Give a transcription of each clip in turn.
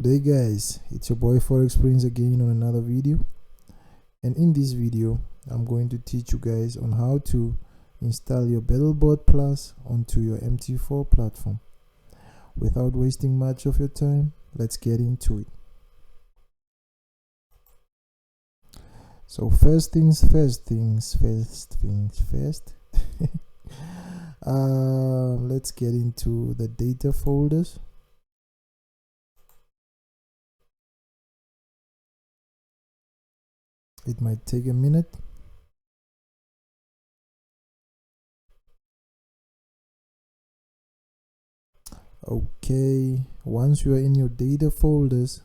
Good day guys, it's your boy Forex Prince again on another video, and in this video I'm going to teach you guys on how to install your Battle Bot Plus onto your MT4 platform. Without wasting much of your time, let's get into it. So first things first. Let's get into the data folders. It might take a minute. Okay, once you are in your data folders,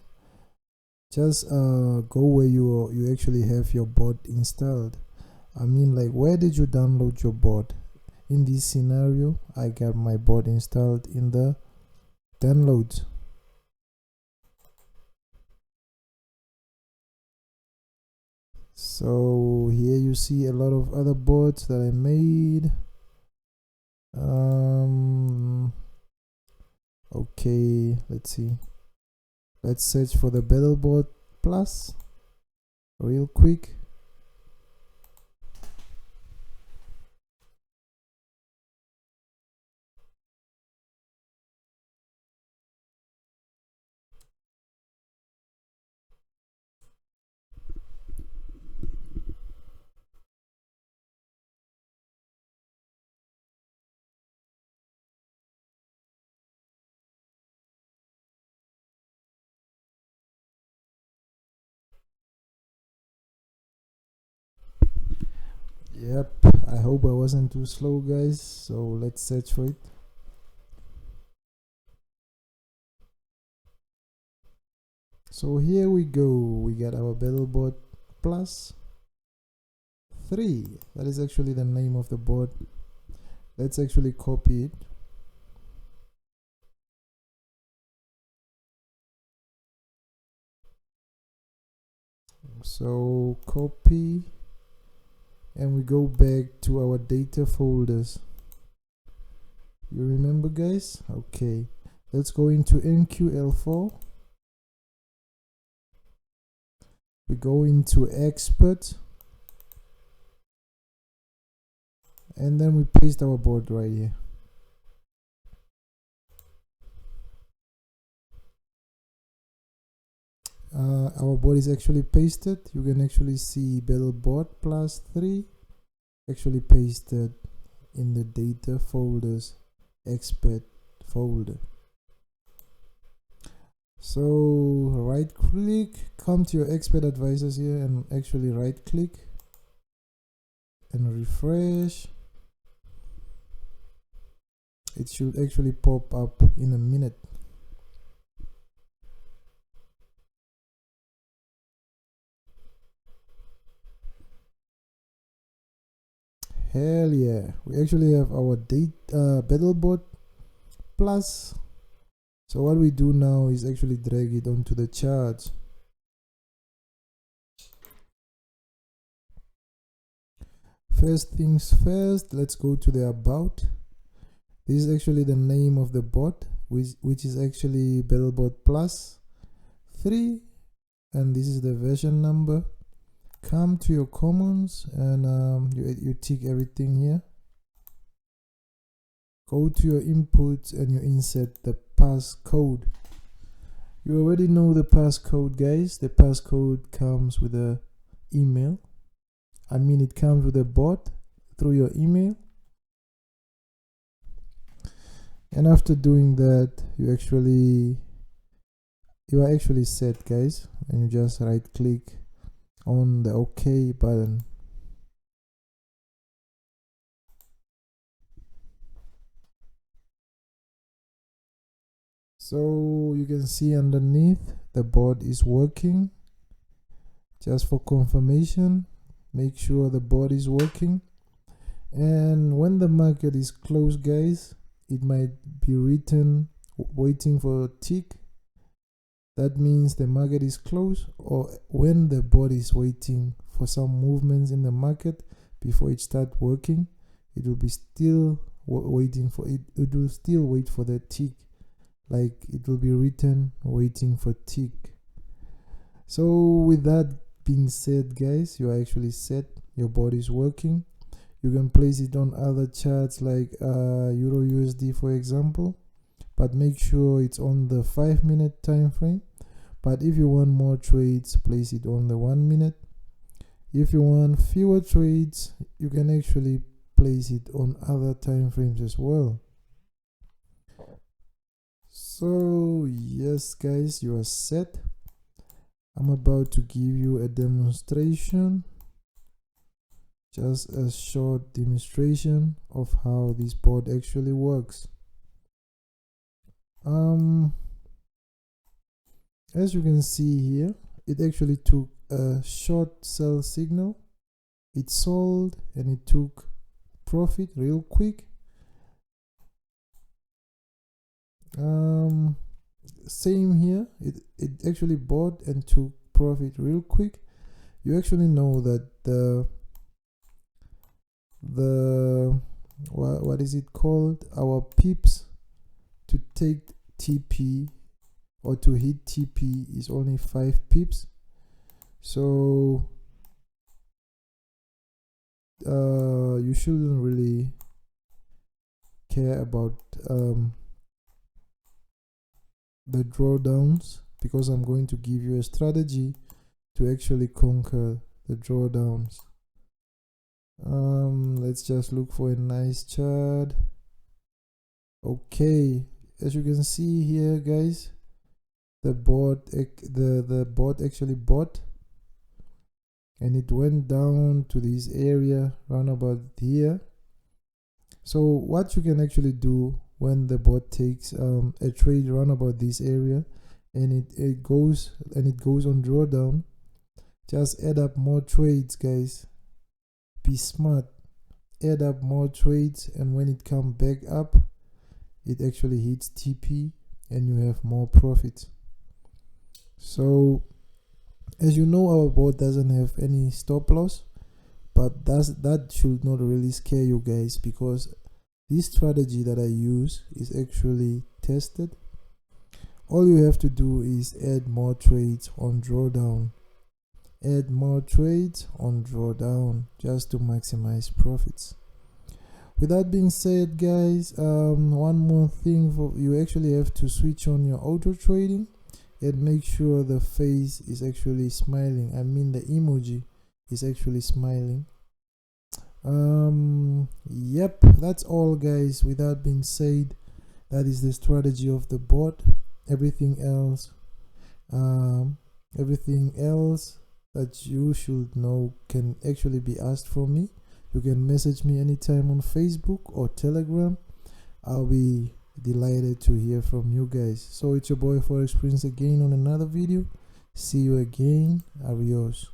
just go where you actually have your bot installed. I mean, like, where did you download your bot? In this scenario, I got my bot installed in the downloads. So here you see a lot of other bots that I made. Okay, let's see. Let's search for the Battle Bot Plus real quick. Yep, I hope I wasn't too slow guys, so let's search for it. So here we go, we got our Battle Bot Plus 3. That is actually the name of the bot. Let's actually copy it. So copy, and we go back to our data folders. You remember guys? Okay, let's go into MQL4. We go into expert, and then we paste our bot right here. Our bot is actually pasted. You can actually see Battle Bot Plus 3 actually pasted in the data folders expert folder. So right click, come to your expert advisors here and actually right click and refresh. It should actually pop up in a minute. Hell yeah, we actually have our Battle Bot Plus. So what we do now is actually drag it onto the charts. First things first, let's go to the about. This is actually the name of the bot, which is actually Battle Bot Plus 3, and this is the version number. Come to your commons and you tick everything here. Go to your inputs and you insert the passcode. You already know the passcode guys. The passcode comes with a email. I mean, it comes with a bot through your email. And after doing that, you are actually set guys, and you just right click on the OK button. So you can see underneath the bot is working. Just for confirmation, make sure the bot is working. And when the market is closed guys, it might be written waiting for a tick. That means the market is closed, or when the bot is waiting for some movements in the market before it starts working, it will be still waiting for it. It will still wait for the tick like it will be written waiting for tick. So with that being said, guys, you are actually set. Your bot is working. You can place it on other charts like Euro USD, for example, but make sure it's on the 5-minute time frame. But if you want more trades, place it on the 1 minute. If you want fewer trades, you can actually place it on other time frames as well. So yes, guys, you are set. I'm about to give you a demonstration, just a short demonstration of how this board actually works. As you can see here, it actually took a short sell signal, it sold, and it took profit real quick. Same here, it actually bought and took profit real quick. You actually know that the what is it called, our pips to take TP or to hit TP is only 5 pips. So you shouldn't really care about the drawdowns, because I'm going to give you a strategy to actually conquer the drawdowns. Let's just look for a nice chart. Okay, as you can see here, guys, the bot actually bought, and it went down to this area round about here. So what you can actually do when the bot takes a trade around about this area, and it goes on drawdown, just add up more trades, guys. Be smart, add up more trades, and when it comes back up, it actually hits TP and you have more profit. So as you know, our bot doesn't have any stop loss, but that should not really scare you guys, because this strategy that I use is actually tested. All you have to do is add more trades on drawdown. Add more trades on drawdown just to maximize profits. With that being said, guys, one more thing, you actually have to switch on your auto trading and make sure the face is actually smiling. I mean, the emoji is actually smiling. Yep, that's all, guys. With that being said, that is the strategy of the bot. Everything else that you should know can actually be asked from me. You can message me anytime on Facebook or Telegram. I'll be delighted to hear from you guys. So it's your boy Forex Prince again on another video. See you again. Adios.